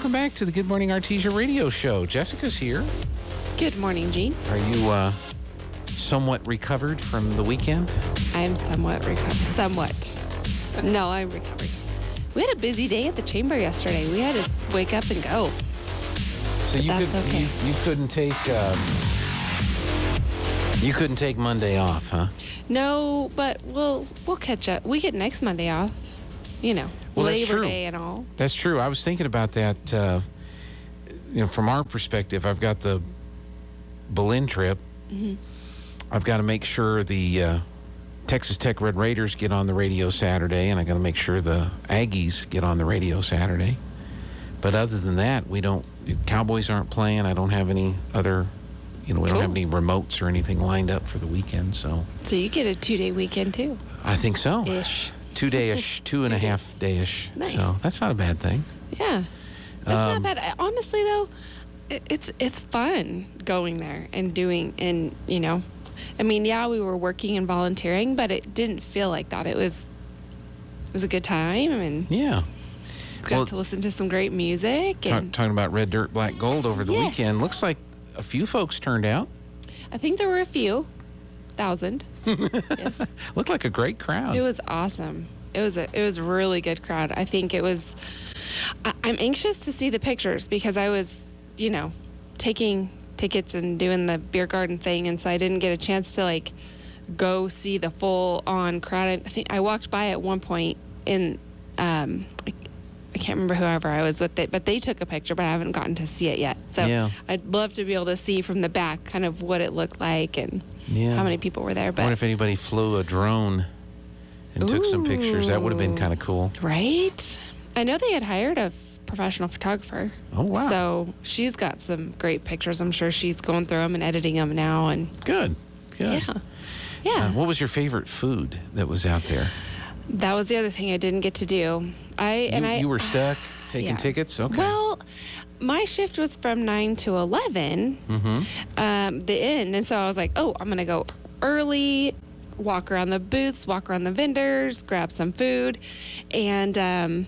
welcome back to the Good Morning Artesia radio show. Jessica's here. Good morning, Gene. Are you somewhat recovered from the weekend? I am somewhat recovered. Somewhat. No, I'm recovered. We had a busy day at the chamber yesterday. We had to wake up and go. So you okay. you couldn't take Monday off, huh? No, but we'll catch up. We get next Monday off. You know, well, Labor Day and all. That's true. I was thinking about that. From our perspective, I've got the Berlin trip. Mm-hmm. I've got to make sure the Texas Tech Red Raiders get on the radio Saturday, and I got to make sure the Aggies get on the radio Saturday. But other than that, the Cowboys aren't playing. I don't have any other, we don't have any remotes or anything lined up for the weekend. So you get a 2-day weekend too? I think so. Ish. 2-day-ish, 2.5-day-ish. Nice. So that's not a bad thing. Yeah, that's not bad. Honestly, though, it's fun going there and doing, and I mean, yeah, we were working and volunteering, but it didn't feel like that. It was a good time, and yeah, got to listen to some great music. And talking about Red Dirt, Black Gold over the weekend. Looks like a few folks turned out. I think there were a few thousand. Yes, looked like a great crowd. It was awesome. It was a really good crowd. I think it was. I'm anxious to see the pictures because I was, taking tickets and doing the beer garden thing, and so I didn't get a chance to go see the full on crowd. I think I walked by at one point in I can't remember whoever I was with but they took a picture, but I haven't gotten to see it yet. So yeah. I'd love to be able to see from the back kind of what it looked like and how many people were there. But I wonder if anybody flew a drone and took some pictures. That would have been kind of cool. Right? I know they had hired a professional photographer. Oh, wow. So she's got some great pictures. I'm sure she's going through them and editing them now. And Good. Yeah. What was your favorite food that was out there? That was the other thing I didn't get to do. You were stuck taking tickets? Okay. Well, my shift was from 9 to 11, the end. And so I was like, I'm going to go early, walk around the booths, walk around the vendors, grab some food. And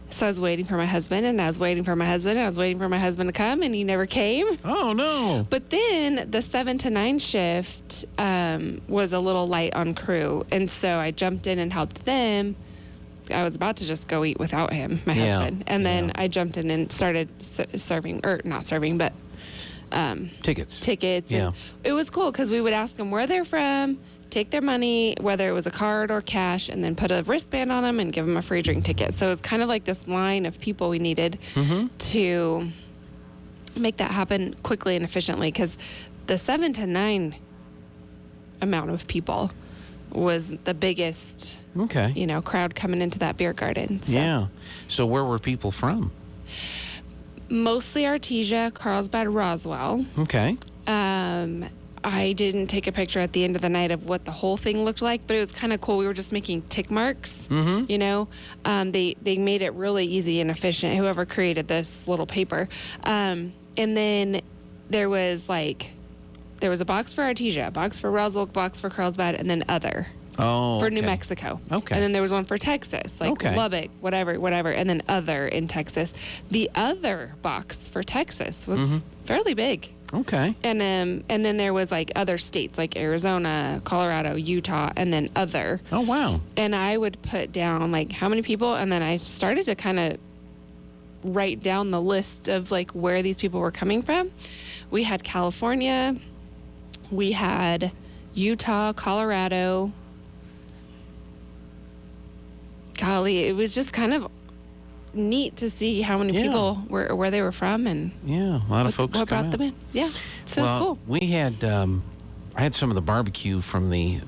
so I was waiting for my husband, and I was waiting for my husband, and I was waiting for my husband to come, and he never came. Oh, no. But then the 7 to 9 shift was a little light on crew, and so I jumped in and helped them. I was about to just go eat without him, my husband. And then I jumped in and started serving, or not serving, but tickets. Yeah. And it was cool because we would ask them where they're from, take their money, whether it was a card or cash, and then put a wristband on them and give them a free drink ticket. So it's kind of like this line of people we needed to make that happen quickly and efficiently, because the 7 to 9 amount of people was the biggest crowd coming into that beer garden. So. Yeah. So where were people from? Mostly Artesia, Carlsbad, Roswell. Okay. I didn't take a picture at the end of the night of what the whole thing looked like, but it was kind of cool. We were just making tick marks, They made it really easy and efficient, whoever created this little paper. And then there was a box for Artesia, a box for Roswell, a box for Carlsbad, and then other. Oh, for New Mexico. Okay. And then there was one for Texas, Lubbock, whatever, and then other in Texas. The other box for Texas was fairly big. Okay. And then there was other states like Arizona, Colorado, Utah, and then other. Oh, wow. And I would put down how many people, and then I started to kind of write down the list of where these people were coming from. We had California, we had Utah, Colorado. Golly, it was just kind of neat to see how many people were where they were from, and a lot of folks what brought them in. Yeah, so it's cool. We had I had some of the barbecue from the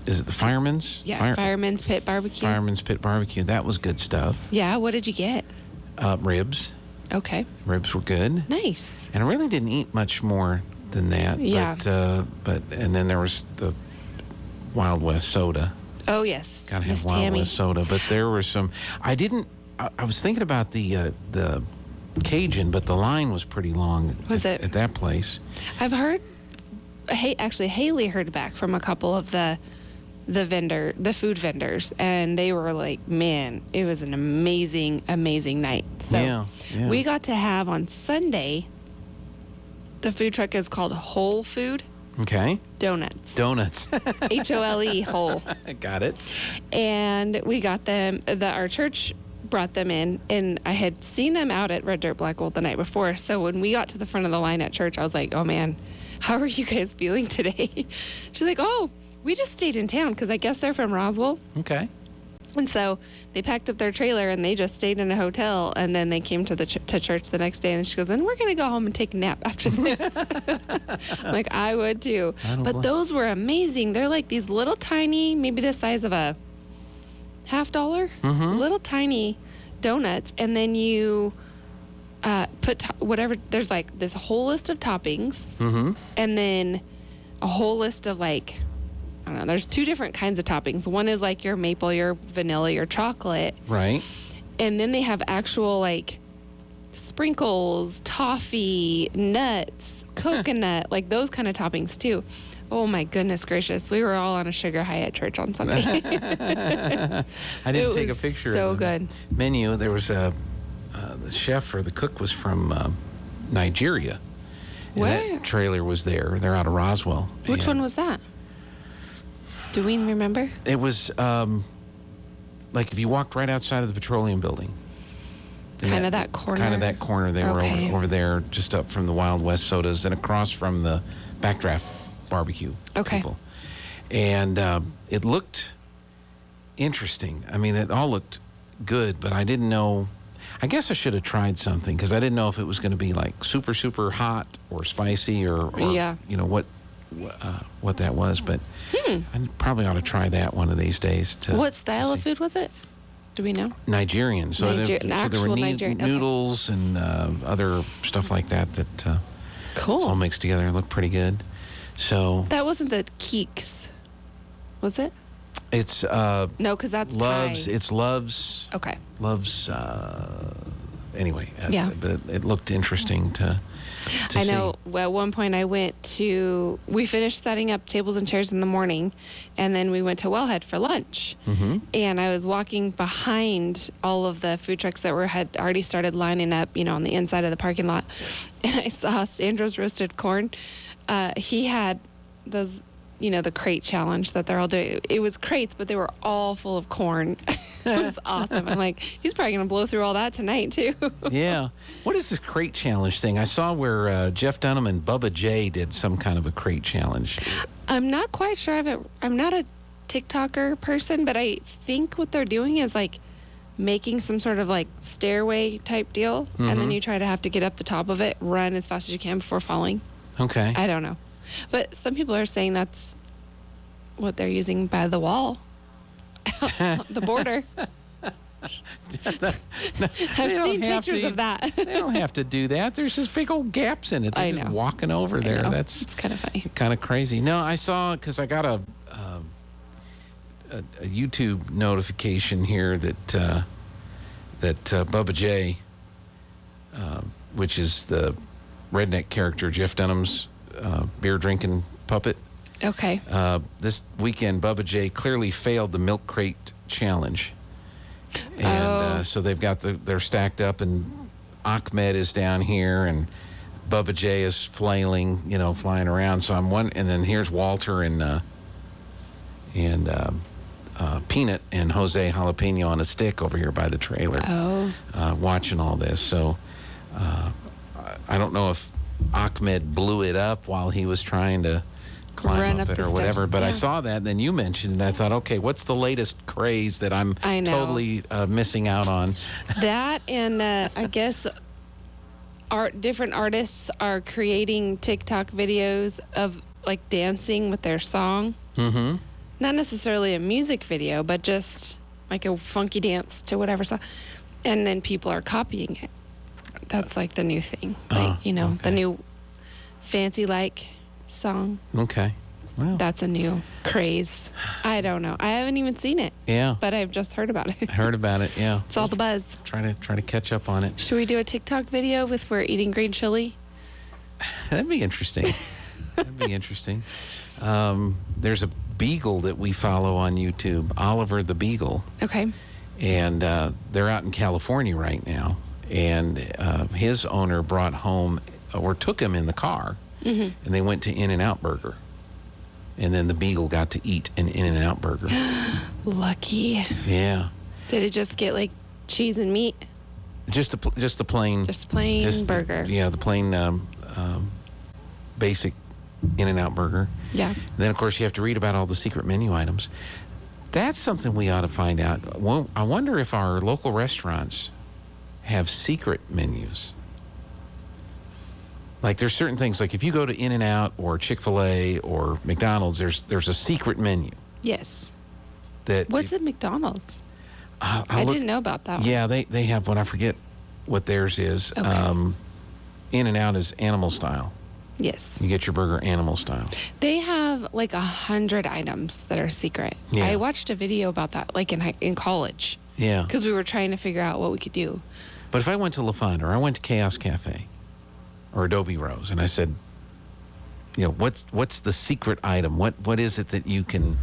is it the Fireman's? Yeah, Fireman's Pit Barbecue. Fireman's Pit Barbecue. That was good stuff. Yeah, what did you get? Ribs. Okay. Ribs were good. Nice. And I really didn't eat much more than that. Yeah. But and then there was the Wild West soda. Oh, yes. Gotta have Wild West soda. But there were some. I was thinking about the Cajun, but the line was pretty long. At that place? I've heard. Actually, Haley heard back from a couple of the the food vendors, and they were like, man, it was an amazing, amazing night. So Yeah. we got to have on Sunday, the food truck is called Whole Food Okay. Donuts. Donuts. HOLE, whole. Got it. And we got them, our church brought them in, and I had seen them out at Red Dirt Black Gold the night before. So when we got to the front of the line at church, I was like, oh man, how are you guys feeling today? She's like, oh, we just stayed in town, because I guess they're from Roswell. Okay. And so they packed up their trailer and they just stayed in a hotel, and then they came to the to church the next day, and she goes, and we're going to go home and take a nap after this. I'm like, I would too. But those were amazing. They're like these little tiny, maybe the size of a $50, little tiny donuts. And then you put whatever, there's like this whole list of toppings, and then a whole list of like, I don't know, there's 2 different kinds of toppings. One is like your maple, your vanilla, your chocolate. Right. And then they have actual like sprinkles, toffee, nuts, coconut, like those kind of toppings too. Oh my goodness gracious. We were all on a sugar high at church on Sunday. I didn't take a picture so of the good. menu. There was the chef or the cook was from Nigeria. And Where? that trailer was there. They're out of Roswell. Which And one was that? Do we remember? It was like if you walked right outside of the petroleum building. Kind of that corner? Kind of that corner. They Okay. were over there just up from the Wild West Sodas and across from the Backdraft barbecue Okay. people. And it looked interesting. I mean, it all looked good, but I didn't know. I guess I should have tried something, because I didn't know if it was going to be like super, super hot or spicy or Yeah. you know, what that was. But I probably ought to try that one of these days. What style of food was it? Do we know? Nigerian. So, so there actual were Nigerian, okay. noodles and other stuff like that Cool. all mixed together and looked pretty good. So That wasn't the Keeks, was it? it's No, because that's Love's. Thai. It's Love's. Okay. Love's. Anyway, Yeah. but it looked interesting to I see. know. Well, at one point we finished setting up tables and chairs in the morning, and then we went to Wellhead for lunch. And I was walking behind all of the food trucks that had already started lining up, on the inside of the parking lot. And I saw Sandro's Roasted Corn. He had those, the crate challenge that they're all doing. It was crates, but they were all full of corn. It was awesome. I'm like, he's probably going to blow through all that tonight, too. Yeah. What is this crate challenge thing? I saw where Jeff Dunham and Bubba J did some kind of a crate challenge. I'm not quite sure. I'm not a TikToker person, but I think what they're doing is like making some sort of like stairway type deal. And then you try to have to get up the top of it, run as fast as you can before falling. Okay. I don't know. But some people are saying that's what they're using by the wall, the border. I've seen pictures of that. They don't have to do that. There's just big old gaps in it. They're I just know. walking over there. I know. That's It's kind of funny. kind of crazy. No, I saw, because I got a YouTube notification here that Bubba J, which is the redneck character Jeff Dunham's beer drinking puppet. Okay. This weekend, Bubba J clearly failed the milk crate challenge, and so they've got they're stacked up, and Ahmed is down here, and Bubba J is flailing, flying around. So and then here's Walter and Peanut and Jose Jalapeno on a stick over here by the trailer, watching all this. So I don't know if Ahmed blew it up while he was trying to climb Run up up it the or whatever. steps. But I Yeah. saw that, and then you mentioned it, and I thought, okay, what's the latest craze that I'm I know. totally missing out on? That and I guess different artists are creating TikTok videos of like dancing with their song. Mm-hmm. Not necessarily a music video, but just like a funky dance to whatever song. And then people are copying it. That's like the new thing. Like, the okay. new fancy like song. Okay. Well, That's a new craze. I don't know. I haven't even seen it, yeah. but I've just heard about it. I heard about it, yeah. It's all the buzz. Try to catch up on it. Should we do a TikTok video with we're eating green chili? That'd be interesting. That'd be interesting. There's a beagle that we follow on YouTube, Oliver the Beagle. Okay. And they're out in California right now. And his owner brought home, or took him in the car, and they went to In-N-Out Burger. And then the beagle got to eat an In-N-Out Burger. Lucky. Yeah. Did it just get like cheese and meat? Just the plain. Just plain burger. The plain basic In-N-Out Burger. Yeah. And then, of course, you have to read about all the secret menu items. That's something we ought to find out. Well, I wonder if our local restaurants have secret menus. Like, there's certain things, like if you go to In-N-Out or Chick-fil-A or McDonald's, there's a secret menu. Yes. That What's at McDonald's? I didn't know about that one. Yeah, they have one. I forget what theirs is. Okay. In-N-Out is animal style. Yes. You get your burger animal style. They have like 100 items that are secret. Yeah. I watched a video about that, like in college. Yeah. Because we were trying to figure out what we could do. But if I went to La Fonda or I went to Chaos Cafe or Adobe Rose and I said, what's the secret item? What is it that you can,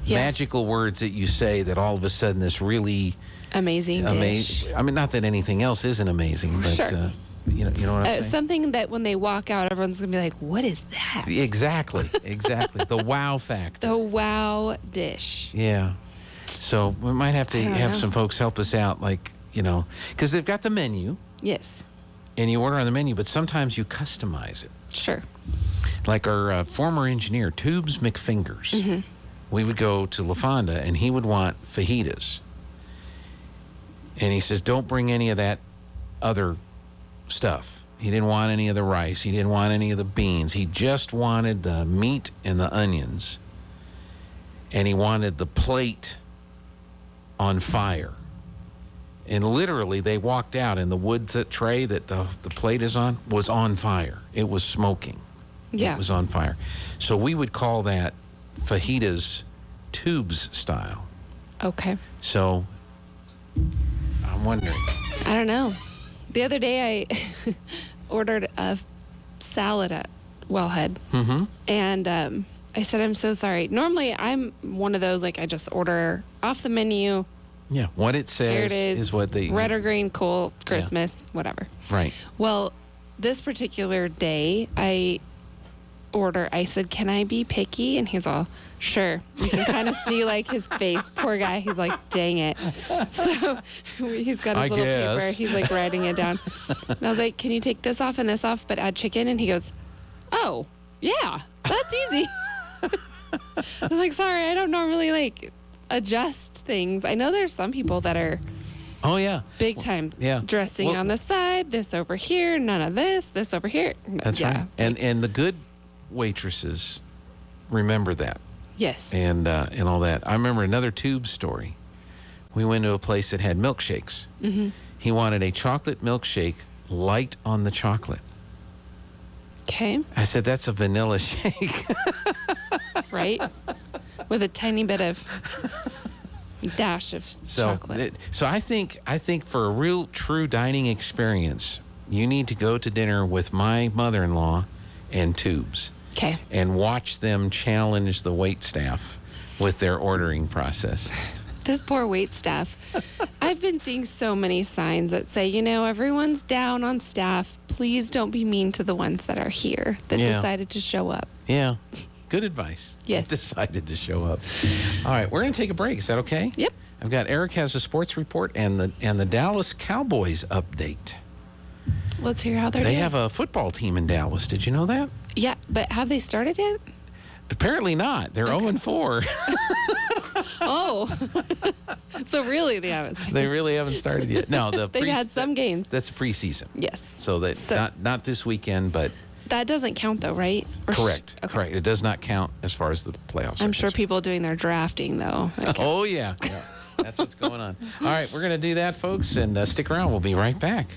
magical words that you say that all of a sudden this really amazing dish. I mean, not that anything else isn't amazing, but sure. You know what I'm saying? Something that when they walk out, everyone's going to be like, what is that? Exactly. The wow factor. The wow dish. Yeah. So we might have to have some folks help us out, because they've got the menu. Yes. And you order on the menu, but sometimes you customize it. Sure. Like our former engineer, Tubes McFingers. Mm-hmm. We would go to La Fonda, and he would want fajitas. And he says, don't bring any of that other stuff. He didn't want any of the rice. He didn't want any of the beans. He just wanted the meat and the onions. And he wanted the plate on fire. And literally, they walked out, and the wood tray that the plate is on was on fire. It was smoking. Yeah. It was on fire. So we would call that fajitas Tubes style. Okay. So I'm wondering. I don't know. The other day, I ordered a salad at Wellhead. Mm-hmm. And I said, I'm so sorry. Normally, I'm one of those, I just order off the menu. Yeah, what it says Here it is what they... Red or green, cool, Christmas, whatever. Right. Well, this particular day, I said, can I be picky? And he's all, sure. You can kind of see, his face. Poor guy. He's like, dang it. So he's got his little paper. He's, writing it down. And I was like, can you take this off and this off, but add chicken? And he goes, oh, yeah, that's easy. I'm like, sorry, I don't normally, adjust things. I know there's some people that are big time dressing on the side, this over here, none of this over here. That's right. And the good waitresses remember that. Yes. And all that. I remember another Tube story. We went to a place that had milkshakes. Mm-hmm. He wanted a chocolate milkshake light on the chocolate. Okay. I said, that's a vanilla shake. Right? With a tiny bit of dash of chocolate. So I think for a real true dining experience, you need to go to dinner with my mother-in-law and Tubes. Okay. And watch them challenge the wait staff with their ordering process. This poor wait staff. I've been seeing so many signs that say, everyone's down on staff. Please don't be mean to the ones that are here that decided to show up. Yeah. Good advice. Yes. Decided to show up. All right, we're going to take a break. Is that okay? Yep. I've got Eric has a sports report and the Dallas Cowboys update. Let's hear how they're They doing. have a football team in Dallas. Did you know that? Yeah, but have they started yet? Apparently not. They're 0-4. Oh. So really they haven't started. They really haven't started yet. No, they've had some games. That's preseason. Yes. So not this weekend, but that doesn't count though, right? Correct. Okay. Correct. It does not count as far as the playoffs. I'm sure people doing their drafting though. Oh yeah. That's what's going on. All right, we're going to do that, folks, and stick around. We'll be right back.